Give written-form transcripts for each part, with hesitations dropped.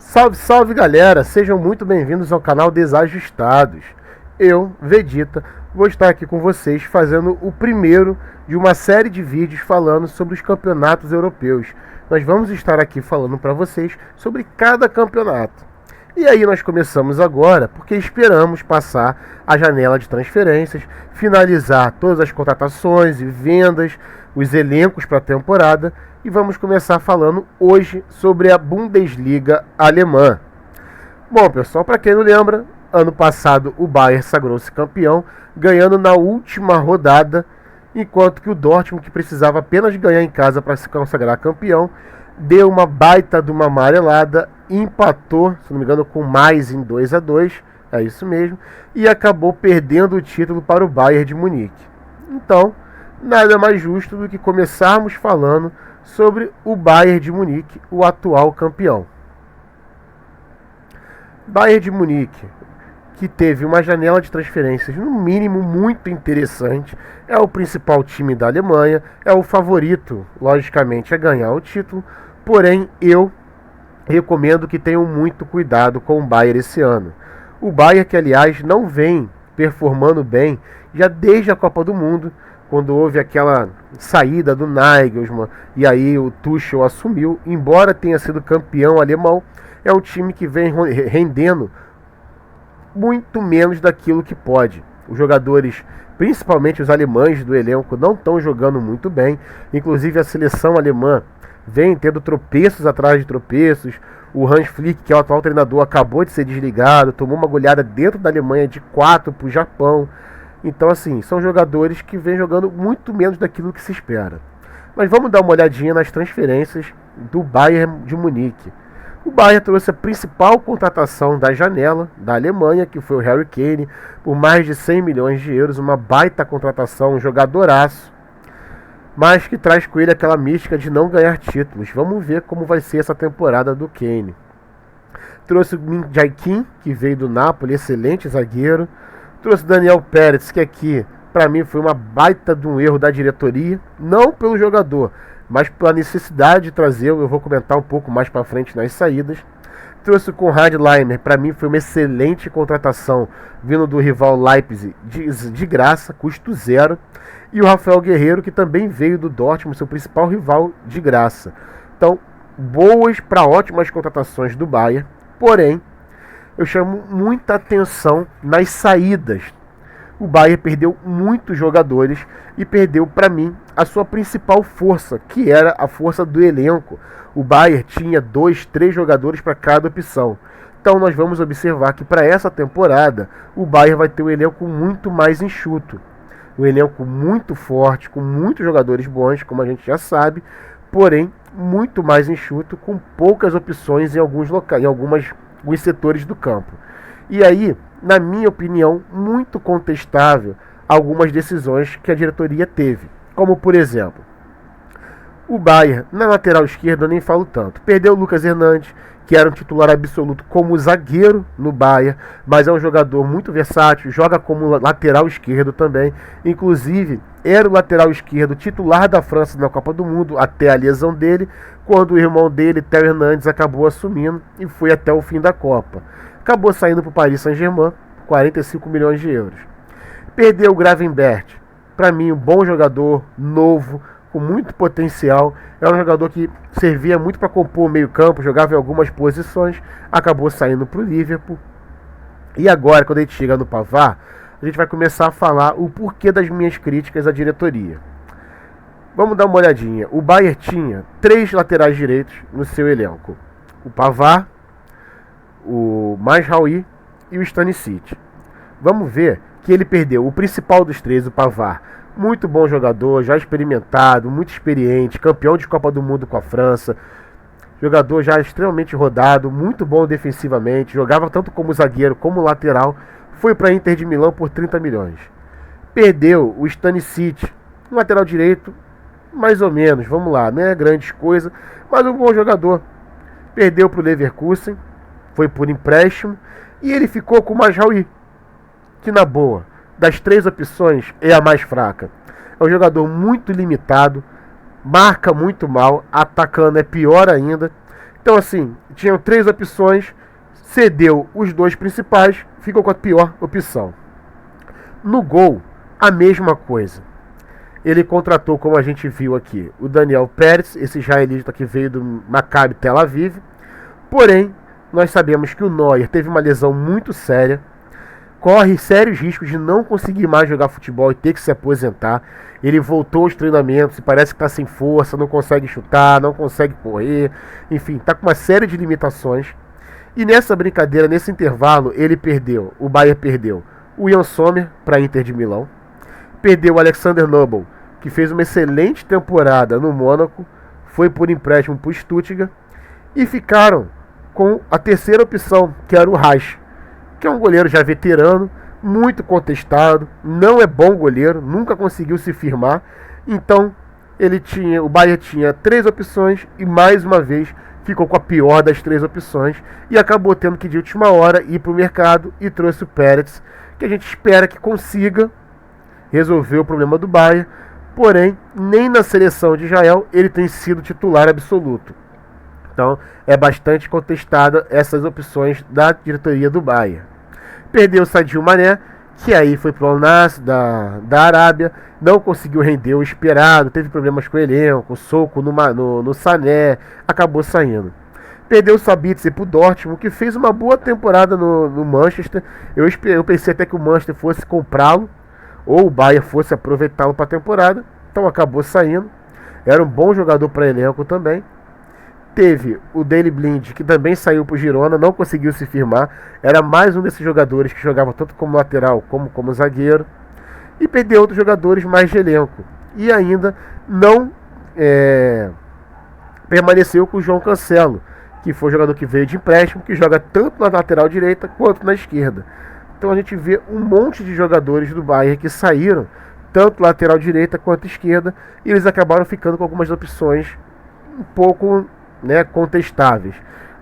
Salve, salve galera, sejam muito bem-vindos ao canal Desajustados. Eu, Vegeta, vou estar aqui com vocês fazendo o primeiro de uma série de vídeos falando sobre os campeonatos europeus. Nós vamos estar aqui falando para vocês sobre cada campeonato. E aí nós começamos agora porque esperamos passar a janela de transferências, finalizar todas as contratações e vendas, os elencos para a temporada, e vamos começar falando hoje sobre a Bundesliga alemã. Bom, pessoal, para quem não lembra, ano passado o Bayern sagrou-se campeão, ganhando na última rodada, enquanto que o Dortmund, que precisava apenas ganhar em casa para se consagrar campeão, deu uma baita de uma amarelada, empatou, se não me engano, com mais em 2-2, é isso mesmo, e acabou perdendo o título para o Bayern de Munique. Então, nada mais justo do que começarmos falando sobre o Bayern de Munique, o atual campeão. Bayern de Munique, que teve uma janela de transferências no mínimo muito interessante, é o principal time da Alemanha, é o favorito, logicamente, a ganhar o título, porém eu recomendo que tenham muito cuidado com o Bayern esse ano. O Bayern que, aliás, não vem performando bem já desde a Copa do Mundo, quando houve aquela saída do Nagelsmann e aí o Tuchel assumiu. Embora tenha sido campeão alemão, é um time que vem rendendo muito menos daquilo que pode. Os jogadores, principalmente os alemães do elenco, não estão jogando muito bem. Inclusive a seleção alemã vem tendo tropeços atrás de tropeços. O Hans Flick, que é o atual treinador, acabou de ser desligado, tomou uma goleada dentro da Alemanha de 4 para o Japão. Então, assim, são jogadores que vêm jogando muito menos daquilo que se espera. Mas vamos dar uma olhadinha nas transferências do Bayern de Munique. O Bayern trouxe a principal contratação da janela da Alemanha, que foi o Harry Kane, por mais de 100 milhões de euros, uma baita contratação, um jogadoraço, mas que traz com ele aquela mística de não ganhar títulos. Vamos ver como vai ser essa temporada do Kane. Trouxe o Min Jae-kim, que veio do Napoli, excelente zagueiro. Trouxe Daniel Peretz, que aqui, para mim, foi uma baita de um erro da diretoria, não pelo jogador, mas pela necessidade de trazer, eu vou comentar um pouco mais para frente nas saídas. Trouxe o Konrad Laimer, para mim foi uma excelente contratação, vindo do rival Leipzig de graça, custo zero. E o Rafael Guerreiro, que também veio do Dortmund, seu principal rival, de graça. Então, boas para ótimas contratações do Bayern, porém, eu chamo muita atenção nas saídas. O Bayern perdeu muitos jogadores e perdeu, para mim, a sua principal força, que era a força do elenco. O Bayern tinha 2, 3 jogadores para cada opção. Então nós vamos observar que para essa temporada o Bayern vai ter um elenco muito mais enxuto. Um elenco muito forte, com muitos jogadores bons, como a gente já sabe, porém muito mais enxuto, com poucas opções em alguns locais, em alguns setores do campo. E aí, na minha opinião, muito contestável algumas decisões que a diretoria teve. Como, por exemplo, o Bayern, na lateral esquerda, eu nem falo tanto. Perdeu o Lucas Hernandes, que era um titular absoluto como zagueiro no Bayern, mas é um jogador muito versátil, joga como lateral esquerdo também. Inclusive, era o lateral esquerdo titular da França na Copa do Mundo, até a lesão dele, quando o irmão dele, Theo Hernandes, acabou assumindo e foi até o fim da Copa. Acabou saindo para o Paris Saint-Germain, 45 milhões de euros. Perdeu o Gravenberch, para mim um bom jogador, novo, com muito potencial. Era um jogador que servia muito para compor o meio campo, jogava em algumas posições, acabou saindo para o Liverpool. E agora, quando a gente chega no Pavard, a gente vai começar a falar o porquê das minhas críticas à diretoria. Vamos dar uma olhadinha. O Bayern tinha 3 laterais direitos no seu elenco. O Pavard, o Mazraoui e o Stanisic. Vamos ver que ele perdeu o principal dos 3, o Pavard. Muito bom jogador, já experimentado, muito experiente, campeão de Copa do Mundo com a França. Jogador já extremamente rodado, muito bom defensivamente, jogava tanto como zagueiro como lateral. Foi para a Inter de Milão por 30 milhões. Perdeu o Stanisic, um lateral direito, mais ou menos, vamos lá, não é grande coisa, mas um bom jogador. Perdeu para o Leverkusen, foi por empréstimo, e ele ficou com o Mazraoui, que na boa, das 3 opções, é a mais fraca. É um jogador muito limitado, marca muito mal, atacando é pior ainda. Então assim, tinham 3 opções, cedeu os 2 principais, ficou com a pior opção. No gol, a mesma coisa. Ele contratou, como a gente viu aqui, o Daniel Peretz, esse israelita que veio do Maccabi Tel Aviv. Porém, nós sabemos que o Neuer teve uma lesão muito séria, corre sérios riscos de não conseguir mais jogar futebol e ter que se aposentar. Ele voltou aos treinamentos e parece que está sem força, não consegue chutar, não consegue correr, enfim, está com uma série de limitações. E nessa brincadeira, nesse intervalo, o Bayern perdeu o Jan Sommer para a Inter de Milão, perdeu o Alexander Nubel, que fez uma excelente temporada no Mônaco, foi por empréstimo para o Stuttgart, e ficaram com a terceira opção, que era o Reich, que é um goleiro já veterano, muito contestado, não é bom goleiro, nunca conseguiu se firmar. Então o Bayern tinha 3 opções e mais uma vez ficou com a pior das 3 opções e acabou tendo que de última hora ir para o mercado e trouxe o Peretz, que a gente espera que consiga resolver o problema do Bayern. Porém, nem na seleção de Israel ele tem sido titular absoluto. Então é bastante contestada essas opções da diretoria do Bayern. Perdeu o Sadio Mané, que aí foi para o Al-Nassr da Arábia, não conseguiu render o esperado, teve problemas com o elenco, soco no Sané, acabou saindo. Perdeu o Sabitzer para o Dortmund, que fez uma boa temporada no Manchester. Eu pensei até que o Manchester fosse comprá-lo, ou o Bayern fosse aproveitá-lo para a temporada, então acabou saindo. Era um bom jogador para elenco também. Teve o Daley Blind, que também saiu para o Girona, não conseguiu se firmar. Era mais um desses jogadores que jogava tanto como lateral como zagueiro. E perdeu outros jogadores mais de elenco. E ainda não permaneceu com o João Cancelo, que foi o jogador que veio de empréstimo, que joga tanto na lateral direita quanto na esquerda. Então a gente vê um monte de jogadores do Bayern que saíram, tanto lateral direita quanto esquerda, e eles acabaram ficando com algumas opções um pouco contestáveis.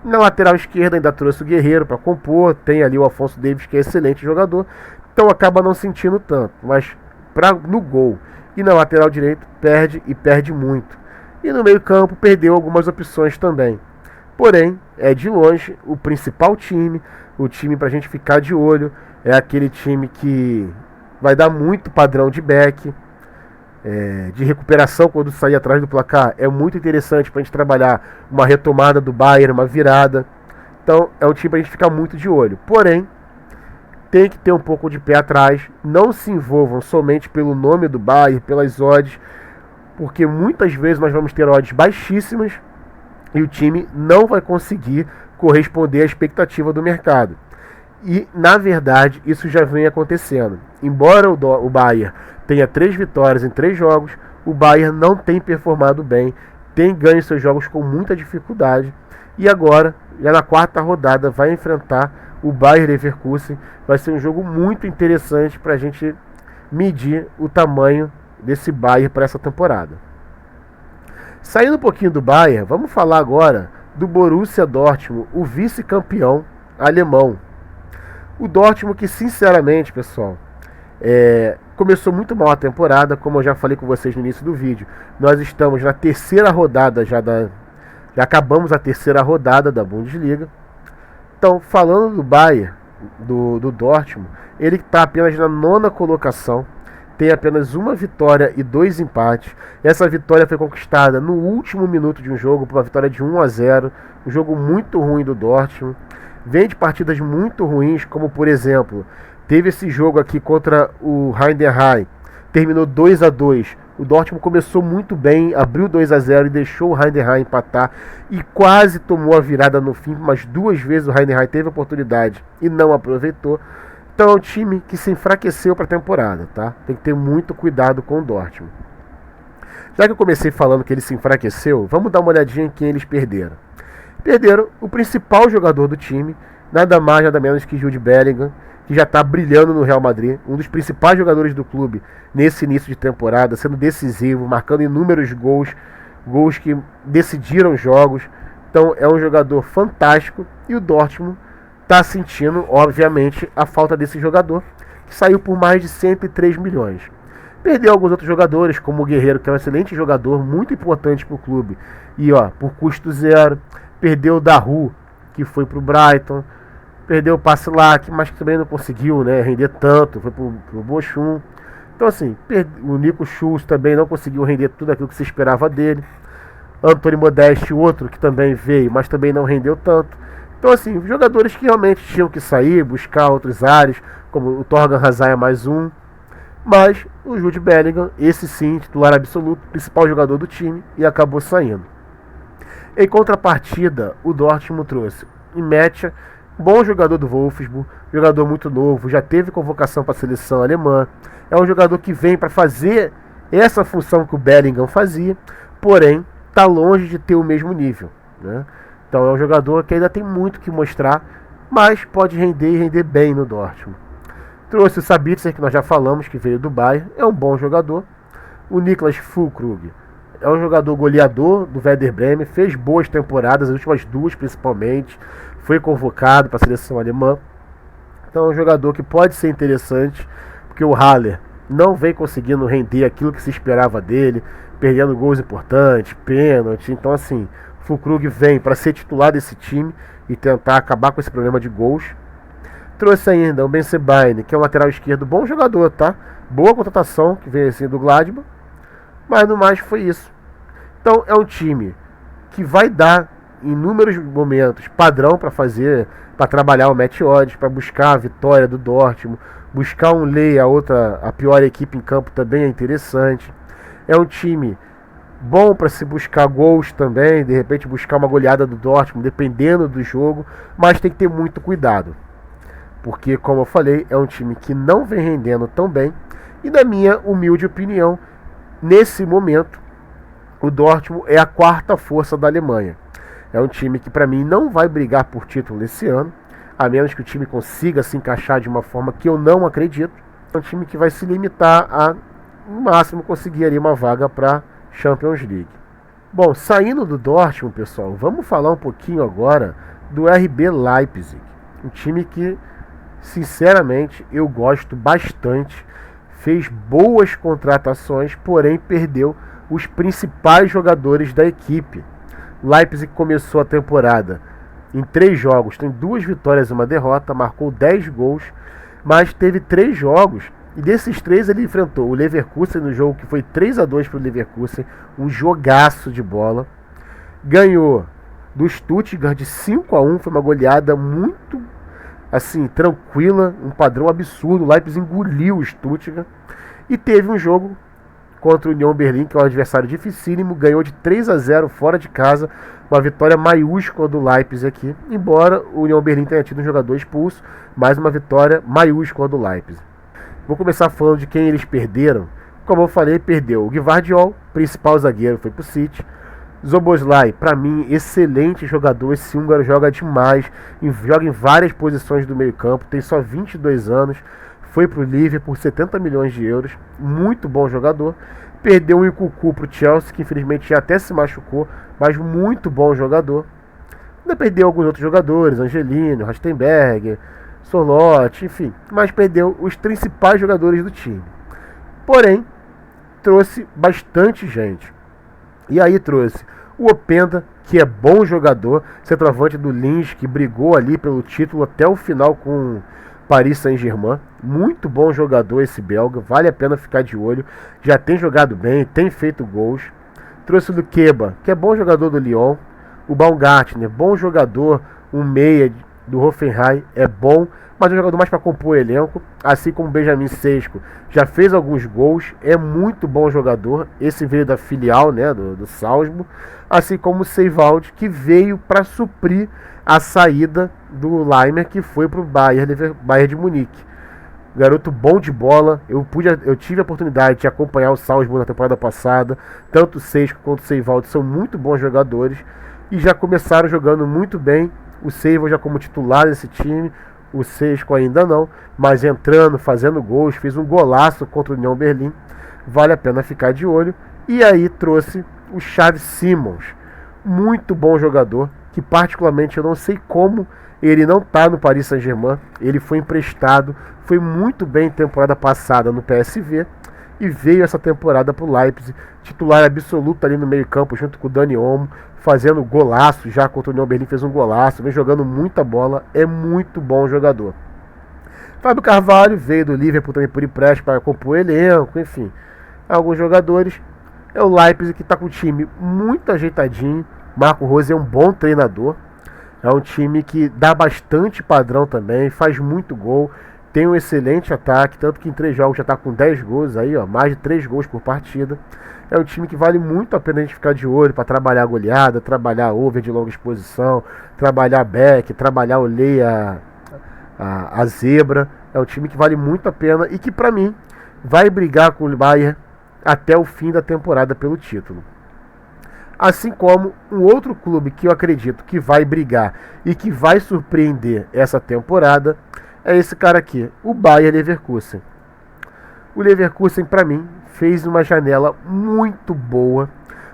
Na lateral esquerda ainda trouxe o Guerreiro para compor, tem ali o Alphonso Davies, que é excelente jogador, então acaba não sentindo tanto, mas no gol e na lateral direita perde muito. E no meio campo perdeu algumas opções também. Porém, é de longe o principal time, o time para a gente ficar de olho, é aquele time que vai dar muito padrão de back, de recuperação quando sair atrás do placar. É muito interessante para a gente trabalhar uma retomada do Bayern, uma virada. Então é um time para a gente ficar muito de olho. Porém, tem que ter um pouco de pé atrás. Não se envolvam somente pelo nome do Bayern, pelas odds, porque muitas vezes nós vamos ter odds baixíssimas e o time não vai conseguir corresponder à expectativa do mercado. E, na verdade, isso já vem acontecendo. Embora o Bayern tenha 3 vitórias em 3 jogos, o Bayern não tem performado bem, tem ganho seus jogos com muita dificuldade. E agora, já na 4ª rodada, vai enfrentar o Bayer Leverkusen. Vai ser um jogo muito interessante para a gente medir o tamanho desse Bayern para essa temporada. Saindo um pouquinho do Bayern, vamos falar agora do Borussia Dortmund, o vice-campeão alemão. O Dortmund que, sinceramente, pessoal, começou muito mal a temporada, como eu já falei com vocês no início do vídeo. Nós estamos na 3ª rodada, já acabamos a 3ª rodada da Bundesliga. Então, falando do Bayern, do Dortmund, ele está apenas na 9ª colocação, tem apenas 1 vitória e 2 empates. Essa vitória foi conquistada no último minuto de um jogo, por uma vitória de 1-0, um jogo muito ruim do Dortmund. Vem de partidas muito ruins, como por exemplo, teve esse jogo aqui contra o Heidenheim, terminou 2-2. O Dortmund começou muito bem, abriu 2-0 e deixou o Heidenheim empatar e quase tomou a virada no fim, mas 2 vezes o Heidenheim teve a oportunidade e não aproveitou. Então é um time que se enfraqueceu para a temporada, tá? Tem que ter muito cuidado com o Dortmund. Já que eu comecei falando que ele se enfraqueceu, vamos dar uma olhadinha em quem eles perderam. Perderam o principal jogador do time, nada mais, nada menos que Jude Bellingham, que já está brilhando no Real Madrid, um dos principais jogadores do clube nesse início de temporada, sendo decisivo, marcando inúmeros gols que decidiram jogos. Então é um jogador fantástico e o Dortmund está sentindo, obviamente, a falta desse jogador, que saiu por mais de 103 milhões. Perdeu alguns outros jogadores, como o Guerreiro, que é um excelente jogador, muito importante para o clube, e por custo zero. Perdeu o Daru, que foi pro Brighton. Perdeu o Passlack, mas que também não conseguiu, né, render tanto. Foi pro Bochum. Então assim, o Nico Schultz também não conseguiu render tudo aquilo que se esperava dele. Anthony Modeste, outro que também veio, mas também não rendeu tanto. Então assim, jogadores que realmente tinham que sair, buscar outros áreas, como o Torgan Hazard é mais um. Mas o Jude Bellingham, esse sim, titular absoluto, principal jogador do time, e acabou saindo. Em contrapartida, o Dortmund trouxe Imetcha, bom jogador do Wolfsburg, jogador muito novo, já teve convocação para a seleção alemã. É um jogador que vem para fazer essa função que o Bellingham fazia, porém está longe de ter o mesmo nível, né? Então é um jogador que ainda tem muito que mostrar, mas pode render e render bem no Dortmund. Trouxe o Sabitzer, que nós já falamos, que veio do Bayern, é um bom jogador. O Niklas Füllkrug é um jogador goleador do Werder Bremen, fez boas temporadas, as últimas duas principalmente, foi convocado para a seleção alemã. Então é um jogador que pode ser interessante, porque o Haller não vem conseguindo render aquilo que se esperava dele, perdendo gols importantes, pênalti. Então assim, Füllkrug vem para ser titular desse time e tentar acabar com esse problema de gols. Trouxe ainda o Ben Sebaini, que é um lateral esquerdo, bom jogador, tá? Boa contratação, que veio assim do Gladbach. Mas no mais foi isso. Então é um time que vai dar inúmeros momentos padrão para fazer, para trabalhar o match odds, para buscar a vitória do Dortmund, buscar um lei, a pior equipe em campo também é interessante. É um time bom para se buscar gols também, de repente buscar uma goleada do Dortmund, dependendo do jogo, mas tem que ter muito cuidado. Porque, como eu falei, é um time que não vem rendendo tão bem. E na minha humilde opinião, nesse momento, o Dortmund é a quarta força da Alemanha. É um time que para mim não vai brigar por título esse ano, a menos que o time consiga se encaixar de uma forma que eu não acredito. É um time que vai se limitar a, no máximo, conseguir ali uma vaga para Champions League. Bom, saindo do Dortmund, pessoal, vamos falar um pouquinho agora do RB Leipzig. Um time que, sinceramente, eu gosto bastante. Fez boas contratações, porém perdeu os principais jogadores da equipe. Leipzig começou a temporada em 3 jogos, tem 2 vitórias e 1 derrota, marcou 10 gols, mas teve 3 jogos, e desses 3 ele enfrentou o Leverkusen no jogo que foi 3-2 para o Leverkusen, um jogaço de bola. Ganhou do Stuttgart de 5-1, foi uma goleada muito assim, tranquila, um padrão absurdo. O Leipzig engoliu o Stuttgart. E teve um jogo contra o Union Berlin, que é um adversário dificílimo, ganhou de 3-0 fora de casa, uma vitória maiúscula do Leipzig aqui, embora o Union Berlin tenha tido um jogador expulso, mais uma vitória maiúscula do Leipzig. Vou começar falando de quem eles perderam. Como eu falei, perdeu o Gvardiol, principal zagueiro, foi pro City. Szoboszlai, para mim, excelente jogador. Esse húngaro joga demais, joga em várias posições do meio campo, tem só 22 anos, foi para o Liverpool por 70 milhões de euros, muito bom jogador. Perdeu o Nkunku para o Chelsea, que infelizmente já até se machucou, mas muito bom jogador. Ainda perdeu alguns outros jogadores, Angelino, Rastenberger, Sorloth, enfim, mas perdeu os principais jogadores do time. Porém, trouxe bastante gente. E aí trouxe o Openda, que é bom jogador, centroavante do Linz, que brigou ali pelo título até o final com Paris Saint-Germain. Muito bom jogador esse belga, vale a pena ficar de olho. Já tem jogado bem, tem feito gols. Trouxe o Lukeba, que é bom jogador do Lyon. O Baumgartner, bom jogador, um meia do Hoffenheim, é bom, mas é um jogador mais para compor o elenco. Assim como o Benjamin Sesko, já fez alguns gols, é muito bom jogador. Esse veio da filial, né, do Salzburg. Assim como o Seiwald, que veio para suprir a saída do Leimer, que foi para o Bayern de Munique. Garoto bom de bola, eu tive a oportunidade de acompanhar o Salzburg na temporada passada. Tanto o Sesko quanto o Seiwald são muito bons jogadores e já começaram jogando muito bem. O Seiwald já como titular desse time, o Sesko ainda não, mas entrando, fazendo gols, fez um golaço contra o Union Berlin, vale a pena ficar de olho. E aí trouxe o Xavi Simons, muito bom jogador, que particularmente eu não sei como ele não está no Paris Saint-Germain. Ele foi emprestado, foi muito bem temporada passada no PSV e veio essa temporada para o Leipzig, titular absoluto ali no meio campo junto com o Dani Olmo, fazendo golaço já contra o União Berlim, fez um golaço, vem jogando muita bola, é muito bom jogador. Fábio Carvalho veio do Liverpool também por empréstimo para compor elenco, enfim, alguns jogadores. É o Leipzig que está com o time muito ajeitadinho. Marco Rose é um bom treinador, é um time que dá bastante padrão também, faz muito gol, tem um excelente ataque, tanto que em 3 jogos já está com 10 gols aí, ó, mais de 3 gols por partida. É um time que vale muito a pena a gente ficar de olho para trabalhar a goleada, trabalhar over de longa exposição, trabalhar back, trabalhar o leia, a zebra. É um time que vale muito a pena e que, para mim, vai brigar com o Bayern até o fim da temporada pelo título. Assim como um outro clube que eu acredito que vai brigar e que vai surpreender essa temporada é esse cara aqui, o Bayer Leverkusen. O Leverkusen, para mim, fez uma janela muito boa,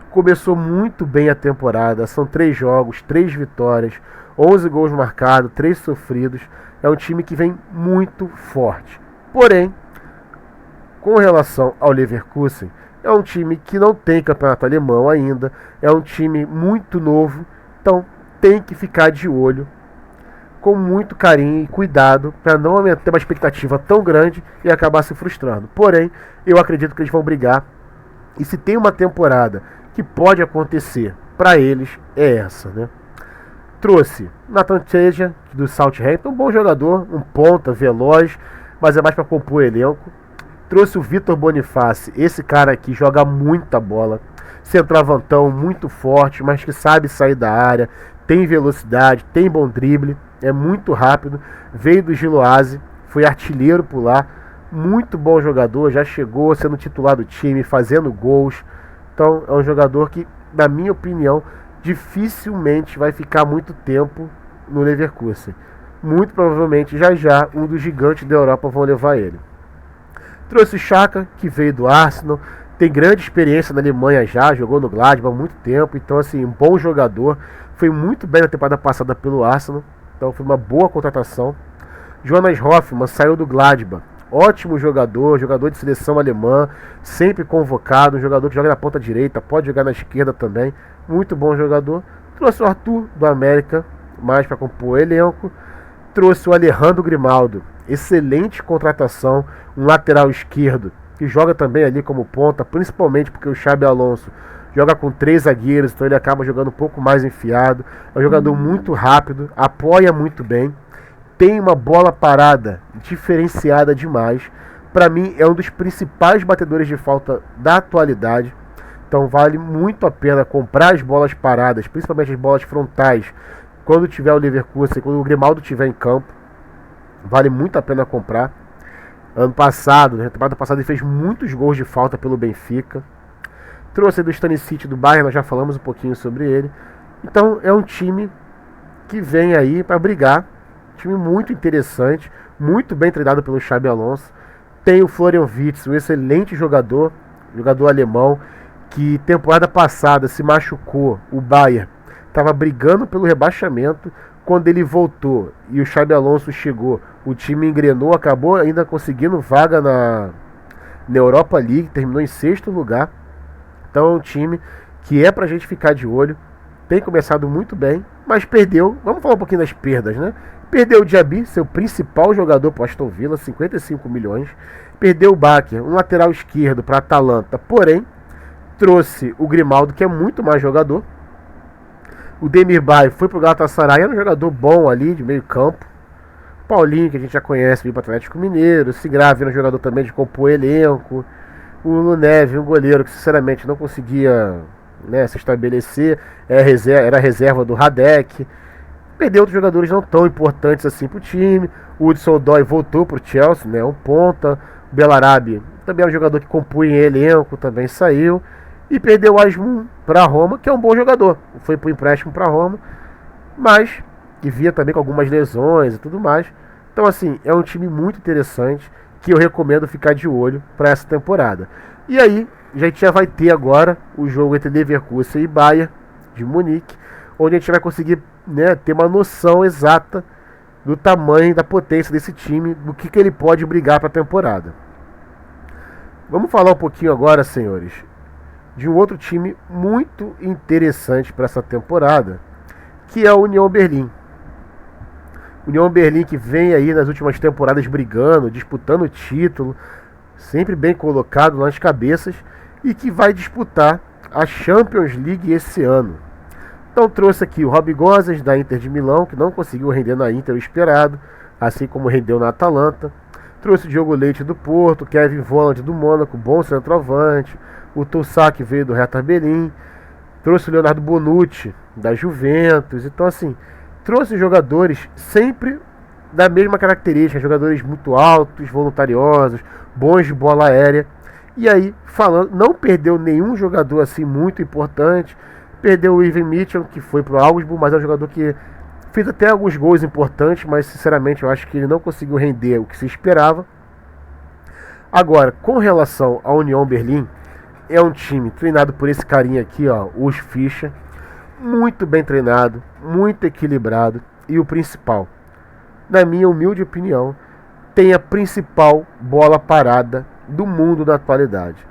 começou muito bem a temporada, são 3 jogos, 3 vitórias, 11 gols marcados, 3 sofridos. É um time que vem muito forte. Porém, com relação ao Leverkusen, é um time que não tem campeonato alemão ainda, é um time muito novo, então tem que ficar de olho com muito carinho e cuidado para não ter uma expectativa tão grande e acabar se frustrando. Porém, eu acredito que eles vão brigar, e se tem uma temporada que pode acontecer para eles, é essa, né? Trouxe Nathan Tjeja, do Southampton, um bom jogador, um ponta, veloz, mas é mais para compor elenco. Trouxe o Vitor Boniface, esse cara aqui joga muita bola, centroavantão muito forte, mas que sabe sair da área, tem velocidade, tem bom drible, é muito rápido, veio do Giloase, foi artilheiro por lá, muito bom jogador, já chegou sendo titular do time, fazendo gols. Então é um jogador que, na minha opinião, dificilmente vai ficar muito tempo no Leverkusen. Muito provavelmente já um dos gigantes da Europa vão levar ele. Trouxe o Xhaka, que veio do Arsenal, tem grande experiência na Alemanha já, jogou no Gladbach há muito tempo, então assim, um bom jogador, foi muito bem na temporada passada pelo Arsenal, então foi uma boa contratação. Jonas Hoffmann saiu do Gladbach, ótimo jogador, jogador de seleção alemã, sempre convocado, um jogador que joga na ponta direita, pode jogar na esquerda também, muito bom jogador. Trouxe o Arthur do América, mais para compor o elenco. Trouxe o Alejandro Grimaldo, excelente contratação, um lateral esquerdo, que joga também ali como ponta, principalmente porque o Xabi Alonso joga com 3 zagueiros, então ele acaba jogando um pouco mais enfiado. É um jogador muito rápido, apoia muito bem, tem uma bola parada diferenciada demais. Para mim é um dos principais batedores de falta da atualidade, então vale muito a pena comprar as bolas paradas, principalmente as bolas frontais, quando tiver o Leverkusen, quando o Grimaldo estiver em campo. Vale muito a pena comprar. Ano passado, na temporada passada, ele fez muitos gols de falta pelo Benfica. Trouxe do Stanisic do Bayern, nós já falamos um pouquinho sobre ele. Então é um time que vem aí para brigar. Time muito interessante, muito bem treinado pelo Xabi Alonso. Tem o Florian Wirtz, um excelente jogador alemão, que temporada passada se machucou. O Bayern estava brigando pelo rebaixamento. Quando ele voltou e o Xabi Alonso chegou, o time engrenou, acabou ainda conseguindo vaga na Europa League, terminou em 6º lugar. Então é um time que é pra gente ficar de olho. Tem começado muito bem, mas perdeu. Vamos falar um pouquinho das perdas, né? Perdeu o Diaby, seu principal jogador para o Aston Villa, 55 milhões. Perdeu o Bakker, um lateral esquerdo para a Atalanta. Porém, trouxe o Grimaldo, que é muito mais jogador. O Demirbay foi pro Galatasaray, era um jogador bom ali, de meio campo. Paulinho, que a gente já conhece, veio para o Atlético Mineiro. Sigrave era um jogador também de compor elenco. O Luneve, um goleiro que sinceramente não conseguia, né, se estabelecer. Era reserva do Radek. Perdeu outros jogadores não tão importantes assim pro time. O Hudson Odoi voltou pro Chelsea, né, um ponta. O Belarabi também era um jogador que compunha elenco, também saiu. E perdeu o Asmun para Roma, que é um bom jogador. Foi pro empréstimo para Roma, mas que via também com algumas lesões e tudo mais. Então assim, é um time muito interessante que eu recomendo ficar de olho para essa temporada. E aí, a gente já vai ter agora o jogo entre Leverkusen e Bayern de Munique, onde a gente vai conseguir, né, ter uma noção exata do tamanho, da potência desse time, do que ele pode brigar para a temporada. Vamos falar um pouquinho agora, senhores, de um outro time muito interessante para essa temporada, que é a União Berlim. União Berlim que vem aí nas últimas temporadas brigando, disputando o título, sempre bem colocado nas cabeças, e que vai disputar a Champions League esse ano. Então trouxe aqui o Rob Gosens da Inter de Milão, que não conseguiu render na Inter o esperado, assim como rendeu na Atalanta. Trouxe o Diogo Leite do Porto, Kevin Volland do Mônaco, bom centroavante. O Toussaint, que veio do Hertha Berlim. Trouxe o Leonardo Bonucci da Juventus. Então assim, trouxe jogadores sempre da mesma característica, jogadores muito altos, voluntariosos, bons de bola aérea. E aí, falando, não perdeu nenhum jogador assim muito importante. Perdeu o Ivan Mitchell, que foi pro Augsburg, mas é um jogador que fez até alguns gols importantes, mas sinceramente eu acho que ele não conseguiu render o que se esperava. Agora, com relação à União Berlim, é um time treinado por esse carinha aqui, ó, Urs Fischer, muito bem treinado, muito equilibrado, e o principal, na minha humilde opinião, tem a principal bola parada do mundo na atualidade.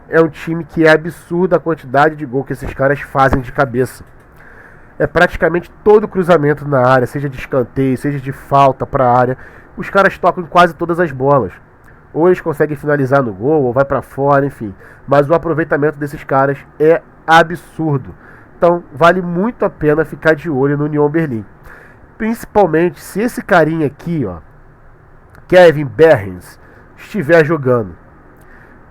É um time que é absurda a quantidade de gol que esses caras fazem de cabeça. É praticamente todo cruzamento na área, seja de escanteio, seja de falta para a área, os caras tocam em quase todas as bolas. Ou eles conseguem finalizar no gol, ou vai para fora, enfim. Mas o aproveitamento desses caras é absurdo. Então vale muito a pena ficar de olho no União Berlim. Principalmente se esse carinha aqui, ó, Kevin Behrens, estiver jogando.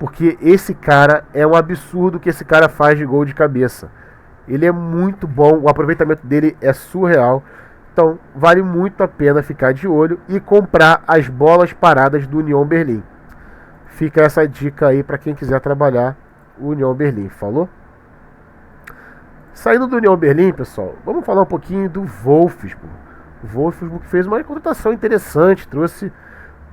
Porque esse cara é um absurdo que esse cara faz de gol de cabeça. Ele é muito bom, o aproveitamento dele é surreal. Então vale muito a pena ficar de olho e comprar as bolas paradas do União Berlim. Fica essa dica aí para quem quiser trabalhar o União Berlim, falou? Saindo do União Berlim, pessoal, vamos falar um pouquinho do Wolfsburg. O Wolfsburg fez uma contratação interessante, trouxe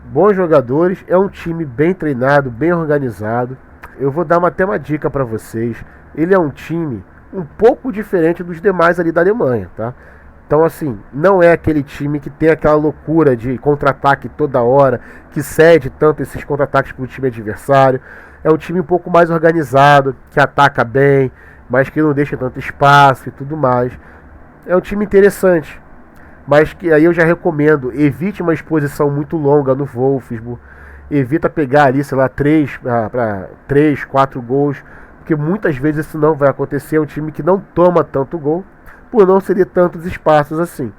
bons jogadores, é um time bem treinado, bem organizado. Eu vou dar até uma dica para vocês. Ele é um time um pouco diferente dos demais ali da Alemanha, tá? Então assim, não é aquele time que tem aquela loucura de contra-ataque toda hora, que cede tanto esses contra-ataques para o time adversário. É um time um pouco mais organizado, que ataca bem, mas que não deixa tanto espaço e tudo mais. É um time interessante, mas que aí eu já recomendo, evite uma exposição muito longa no Wolfsburg, evita pegar ali, sei lá, 3, 4 gols, porque muitas vezes isso não vai acontecer. É um time que não toma tanto gol, por não ceder tantos espaços assim,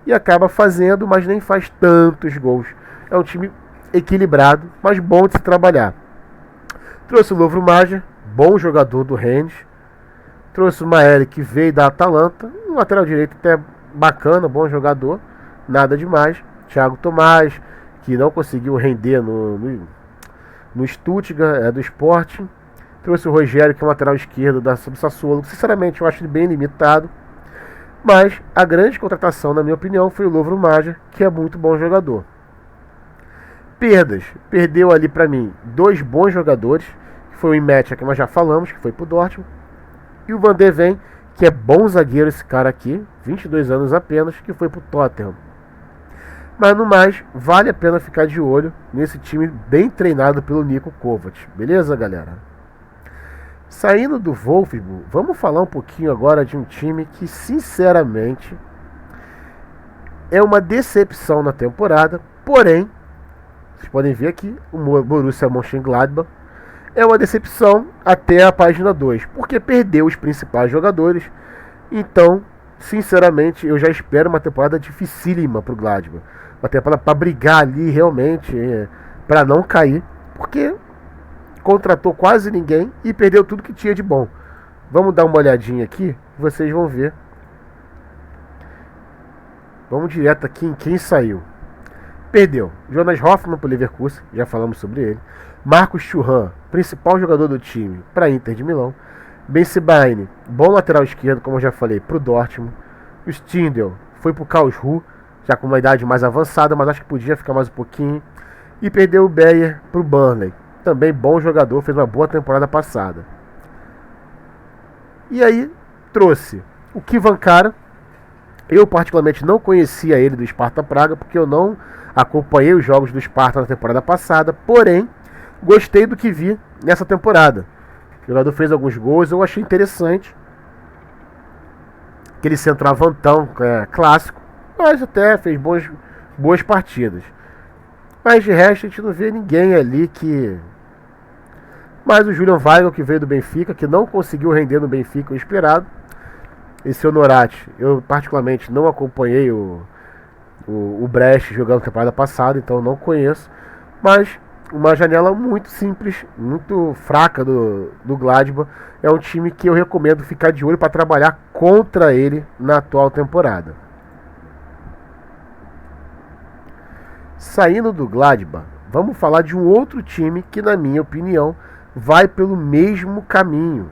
e acaba fazendo, mas nem faz tantos gols. É um time equilibrado, mas bom de se trabalhar. Trouxe o Lovro Mager, bom jogador do Rennes. Trouxe o Maeli, que veio da Atalanta, um lateral direito até bacana, bom jogador, nada demais. Thiago Tomás, que não conseguiu render no Stuttgart, do Sporting. Trouxe o Rogério, que é um lateral esquerdo do Sassuolo, que sinceramente eu acho ele bem limitado. Mas a grande contratação, na minha opinião, foi o Lovro Mager, que é muito bom jogador. Perdas. Perdeu ali para mim 2 bons jogadores, que foi o Imetcha, que nós já falamos, que foi pro Dortmund, e o Van de Ven, que é bom zagueiro esse cara aqui, 22 anos apenas, que foi pro Tottenham. Mas no mais, vale a pena ficar de olho nesse time bem treinado pelo Niko Kovac. Beleza, galera? Saindo do Wolfsburg, vamos falar um pouquinho agora de um time que, sinceramente, é uma decepção na temporada. Porém, vocês podem ver aqui, o Borussia Mönchengladbach é uma decepção até a página 2, porque perdeu os principais jogadores. Então, sinceramente, eu já espero uma temporada dificílima para o Gladbach. Uma temporada para brigar ali realmente, para não cair, porque contratou quase ninguém e perdeu tudo que tinha de bom. Vamos dar uma olhadinha aqui, vocês vão ver. Vamos direto aqui em quem saiu. Perdeu Jonas Hoffmann para o Leverkusen, já falamos sobre ele. Marcos Thuram, principal jogador do time, para a Inter de Milão. Ben Sebaini, bom lateral esquerdo, como eu já falei, para o Dortmund. O Stindl foi para o Karlsruhe, já com uma idade mais avançada, mas acho que podia ficar mais um pouquinho. E perdeu o Beyer para o Burnley. Também bom jogador, fez uma boa temporada passada. E aí trouxe o Kivan Kara. Eu particularmente não conhecia ele do Sparta Praga, porque eu não acompanhei os jogos do Sparta na temporada passada. Porém, gostei do que vi nessa temporada. O jogador fez alguns gols, eu achei interessante. Aquele centroavantão clássico, mas até fez boas partidas. Mas de resto a gente não vê ninguém ali que... Mas o Julian Weigl, que veio do Benfica, que não conseguiu render no Benfica o esperado. Esse Honorati, eu particularmente não acompanhei o Brecht jogando na temporada passada, então não conheço. Mas uma janela muito simples, muito fraca do Gladbach. É um time que eu recomendo ficar de olho para trabalhar contra ele na atual temporada. Saindo do Gladbach, vamos falar de um outro time que, na minha opinião, vai pelo mesmo caminho.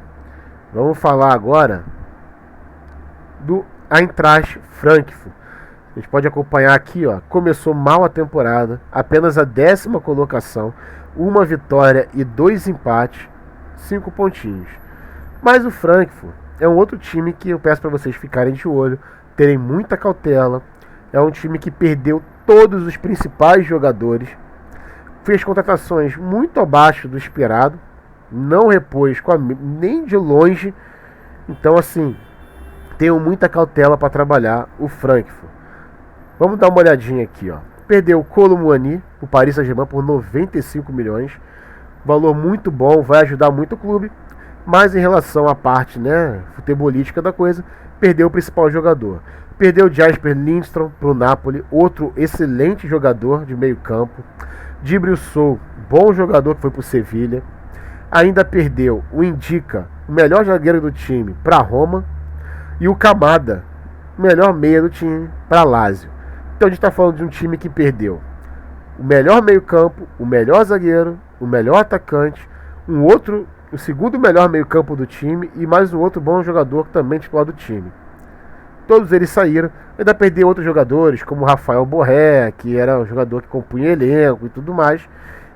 Vamos falar agora do Eintracht Frankfurt. A gente pode acompanhar aqui, ó, começou mal a temporada, apenas a 10ª colocação, 1 vitória e 2 empates, 5 pontinhos. Mas o Frankfurt é um outro time que eu peço para vocês ficarem de olho, terem muita cautela. É um time que perdeu todos os principais jogadores, fez contratações muito abaixo do esperado, não repôs nem de longe. Então, assim, tenham muita cautela para trabalhar o Frankfurt. Vamos dar uma olhadinha aqui, ó. Perdeu o Kolo Muani, o Paris Saint-Germain, por 95 milhões. Valor muito bom, vai ajudar muito o clube. Mas em relação à parte, futebolística da coisa, perdeu o principal jogador. Perdeu o Jasper Lindstrom para o Napoli, outro excelente jogador de meio campo. Djibril Sow, bom jogador que foi para o Sevilha. Ainda perdeu o Indica, o melhor zagueiro do time, para a Roma. E o Kamada, o melhor meia do time, para a Lazio. Então a gente está falando de um time que perdeu o melhor meio-campo, o melhor zagueiro, o melhor atacante, o segundo melhor meio-campo do time e mais um outro bom jogador que também titular do time. Todos eles saíram. Ainda perdeu outros jogadores, como o Rafael Borré, que era um jogador que compunha elenco e tudo mais.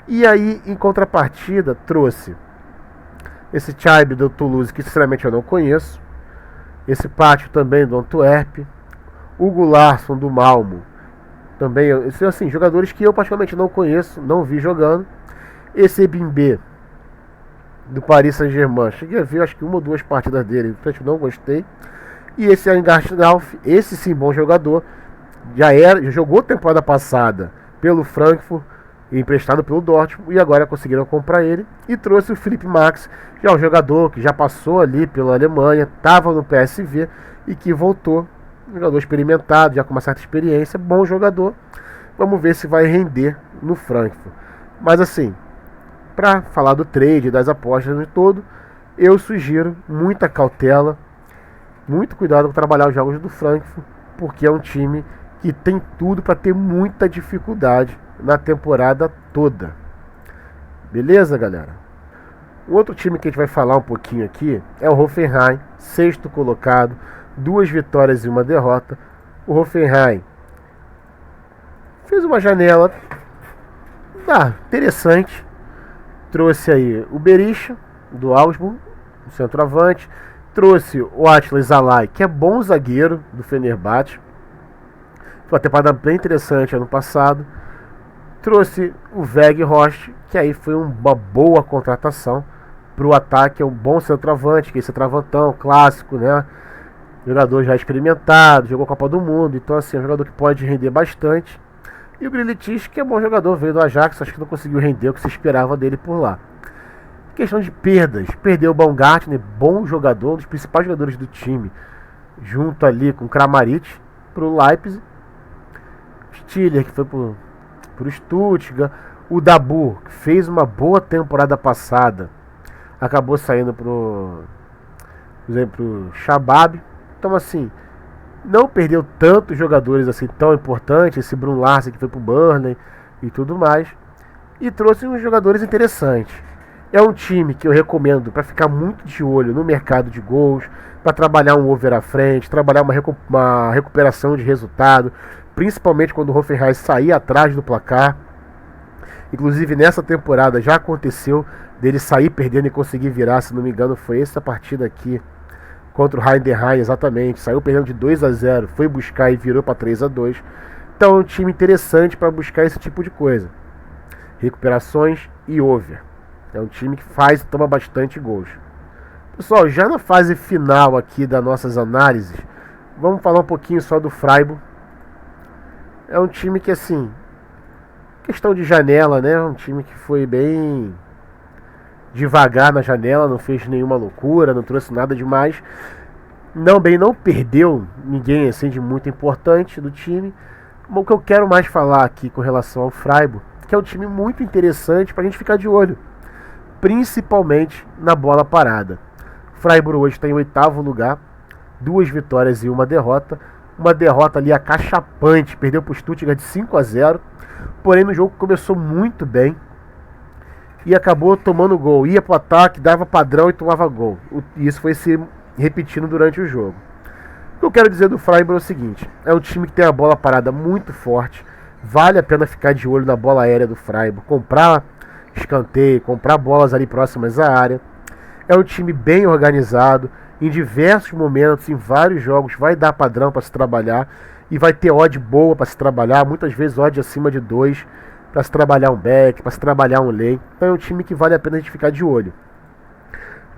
E aí, em contrapartida, trouxe esse Chaib do Toulouse, que sinceramente eu não conheço. Esse Pátio também do Antwerp. Hugo Larsson do Malmo. Também, assim, jogadores que eu particularmente não conheço, não vi jogando. Esse Ebimbe do Paris Saint-Germain. Cheguei a ver, acho que 1 ou 2 partidas dele, eu não gostei. E esse Eingartenlauf, esse sim, bom jogador, já jogou temporada passada pelo Frankfurt, emprestado pelo Dortmund, e agora conseguiram comprar ele. E trouxe o Felipe Max, já um jogador que já passou ali pela Alemanha, estava no PSV e que voltou. Um jogador experimentado, já com uma certa experiência, bom jogador. Vamos ver se vai render no Frankfurt. Mas assim, para falar do trade, das apostas de todo, eu sugiro muita cautela, muito cuidado com trabalhar os jogos do Frankfurt, porque é um time que tem tudo para ter muita dificuldade na temporada toda. Beleza, galera? O outro time que a gente vai falar um pouquinho aqui é o Hoffenheim, 6º colocado, 2 vitórias e 1 derrota. O Hoffenheim fez uma janela interessante. Trouxe aí o Berisha, do Augsburg, o centroavante. Trouxe o Atlas Zalai, que é bom zagueiro do Fenerbahçe. Foi uma temporada bem interessante ano passado. Trouxe o Weghorst, que aí foi uma boa contratação para o ataque. É um bom centroavante, que é esse centroavantão clássico, né? Jogador já experimentado, jogou a Copa do Mundo. Então, assim, é um jogador que pode render bastante. E o Grealish, que é bom jogador, veio do Ajax, acho que não conseguiu render o que se esperava dele por lá. Questão de perdas, perdeu o Baumgartner, bom jogador, um dos principais jogadores do time, junto ali com o Kramaric, para o Leipzig. Stiller, que foi para o Stuttgart. O Dabu, que fez uma boa temporada passada, acabou saindo para o Shabab. Então, assim, não perdeu tantos jogadores assim tão importantes. Esse Brun Larsen, que foi para o Burnley e tudo mais. E trouxe uns jogadores interessantes. É um time que eu recomendo para ficar muito de olho no mercado de gols, para trabalhar um over à frente, trabalhar uma recuperação de resultado, principalmente quando o Hoffenheim sair atrás do placar. Inclusive nessa temporada já aconteceu dele sair perdendo e conseguir virar, se não me engano foi essa partida aqui contra o Heidenheim, exatamente, saiu perdendo de 2-0, foi buscar e virou para 3-2. Então é um time interessante para buscar esse tipo de coisa, recuperações e over. É um time que toma bastante gols. Pessoal, já na fase final aqui das nossas análises, vamos falar um pouquinho só do Freiburg. É um time que, assim, questão de janela, né? Um time que foi bem devagar na janela, não fez nenhuma loucura, não trouxe nada demais. Não perdeu ninguém assim de muito importante do time. O que eu quero mais falar aqui com relação ao Freiburg, que é um time muito interessante para a gente ficar de olho, principalmente na bola parada. O Freiburg hoje está em 8º lugar, 2 vitórias e 1 derrota. Uma derrota ali acachapante, perdeu para o Stuttgart de 5-0. Porém, no jogo começou muito bem e acabou tomando gol. Ia para o ataque, dava padrão e tomava gol. E isso foi se repetindo durante o jogo. O que eu quero dizer do Freiburg é o seguinte: é um time que tem a bola parada muito forte. Vale a pena ficar de olho na bola aérea do Freiburg, comprar escanteio, comprar bolas ali próximas à área. É um time bem organizado. Em diversos momentos, em vários jogos, vai dar padrão para se trabalhar e vai ter odd boa para se trabalhar. Muitas vezes odd acima de 2 para se trabalhar um back, para se trabalhar um lane. Então é um time que vale a pena a gente ficar de olho.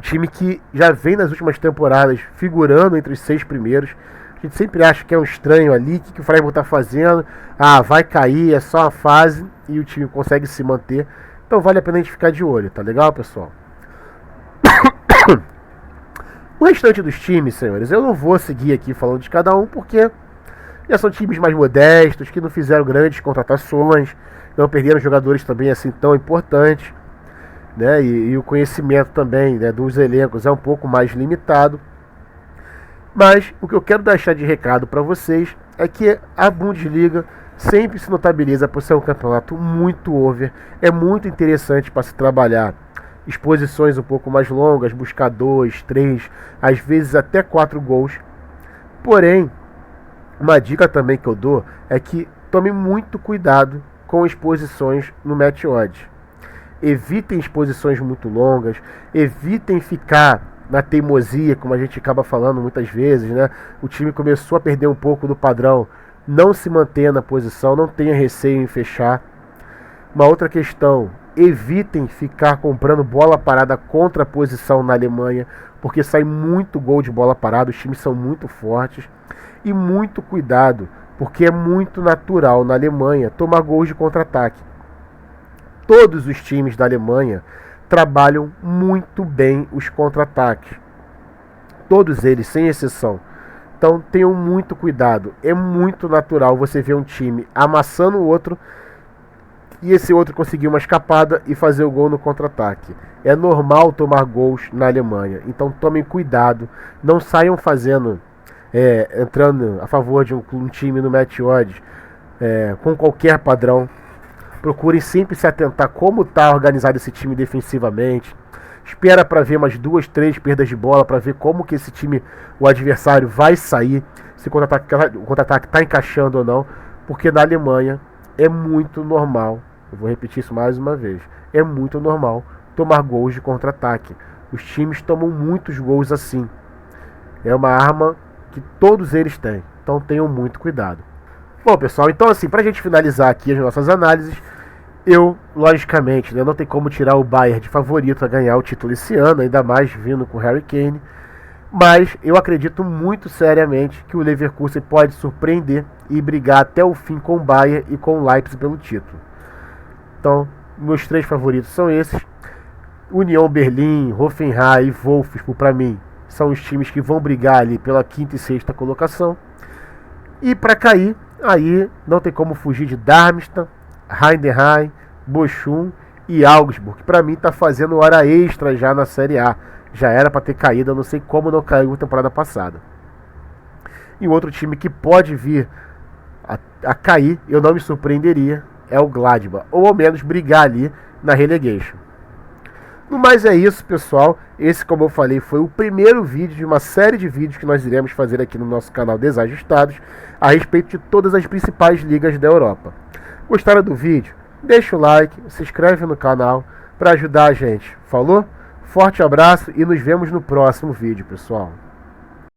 Time que já vem nas últimas temporadas figurando entre os 6 primeiros. A gente sempre acha que é um estranho ali, o que o Freiburg está fazendo? Ah, vai cair, é só uma fase, e o time consegue se manter. Então vale a pena a gente ficar de olho, tá legal, pessoal? O restante dos times, senhores, eu não vou seguir aqui falando de cada um, porque já são times mais modestos, que não fizeram grandes contratações, não perderam jogadores também assim tão importantes, né? E o conhecimento também, né, dos elencos é um pouco mais limitado. Mas o que eu quero deixar de recado para vocês é que a Bundesliga sempre se notabiliza por ser um campeonato muito over, é muito interessante para se trabalhar exposições um pouco mais longas, buscar 2, 3, às vezes até 4 gols. Porém, uma dica também que eu dou é que tome muito cuidado com exposições no match odds. Evitem exposições muito longas, evitem ficar na teimosia, como a gente acaba falando muitas vezes, né? O time começou a perder um pouco do padrão, não se mantenha na posição, não tenha receio em fechar. Uma outra questão: evitem ficar comprando bola parada contra a posição na Alemanha, porque sai muito gol de bola parada, os times são muito fortes. E muito cuidado, porque é muito natural na Alemanha tomar gols de contra-ataque. Todos os times da Alemanha trabalham muito bem os contra-ataques. Todos eles, sem exceção. Então tenham muito cuidado. É muito natural você ver um time amassando o outro e esse outro conseguir uma escapada e fazer o gol no contra-ataque. É normal tomar gols na Alemanha. Então tomem cuidado. Não saiam entrando a favor de um time no match odds com qualquer padrão. Procurem sempre se atentar como está organizado esse time defensivamente. Espera para ver umas 2, 3 perdas de bola, para ver como que esse time, o adversário, vai sair, se o contra-ataque está encaixando ou não. Porque na Alemanha é muito normal, eu vou repetir isso mais uma vez, é muito normal tomar gols de contra-ataque. Os times tomam muitos gols assim. É uma arma que todos eles têm, então tenham muito cuidado. Bom, pessoal, então assim, pra gente finalizar aqui as nossas análises, eu, logicamente, não tem como tirar o Bayern de favorito a ganhar o título esse ano, ainda mais vindo com o Harry Kane, mas eu acredito muito seriamente que o Leverkusen pode surpreender e brigar até o fim com o Bayern e com o Leipzig pelo título. Então, meus 3 favoritos são esses: União Berlim, Hoffenheim e Wolfsburg, para mim, são os times que vão brigar ali pela 5ª e 6ª colocação. E para cair, aí não tem como fugir de Darmstadt, Heidenheim, Bochum e Augsburg, que para mim está fazendo hora extra já na Série A. Já era para ter caído, eu não sei como não caiu na temporada passada. E outro time que pode vir a cair, eu não me surpreenderia, é o Gladbach, ou ao menos brigar ali na relegation. No mais é isso, pessoal. Esse, como eu falei, foi o primeiro vídeo de uma série de vídeos que nós iremos fazer aqui no nosso canal Desajustados a respeito de todas as principais ligas da Europa. Gostaram do vídeo? Deixa o like, se inscreve no canal para ajudar a gente. Falou? Forte abraço e nos vemos no próximo vídeo, pessoal.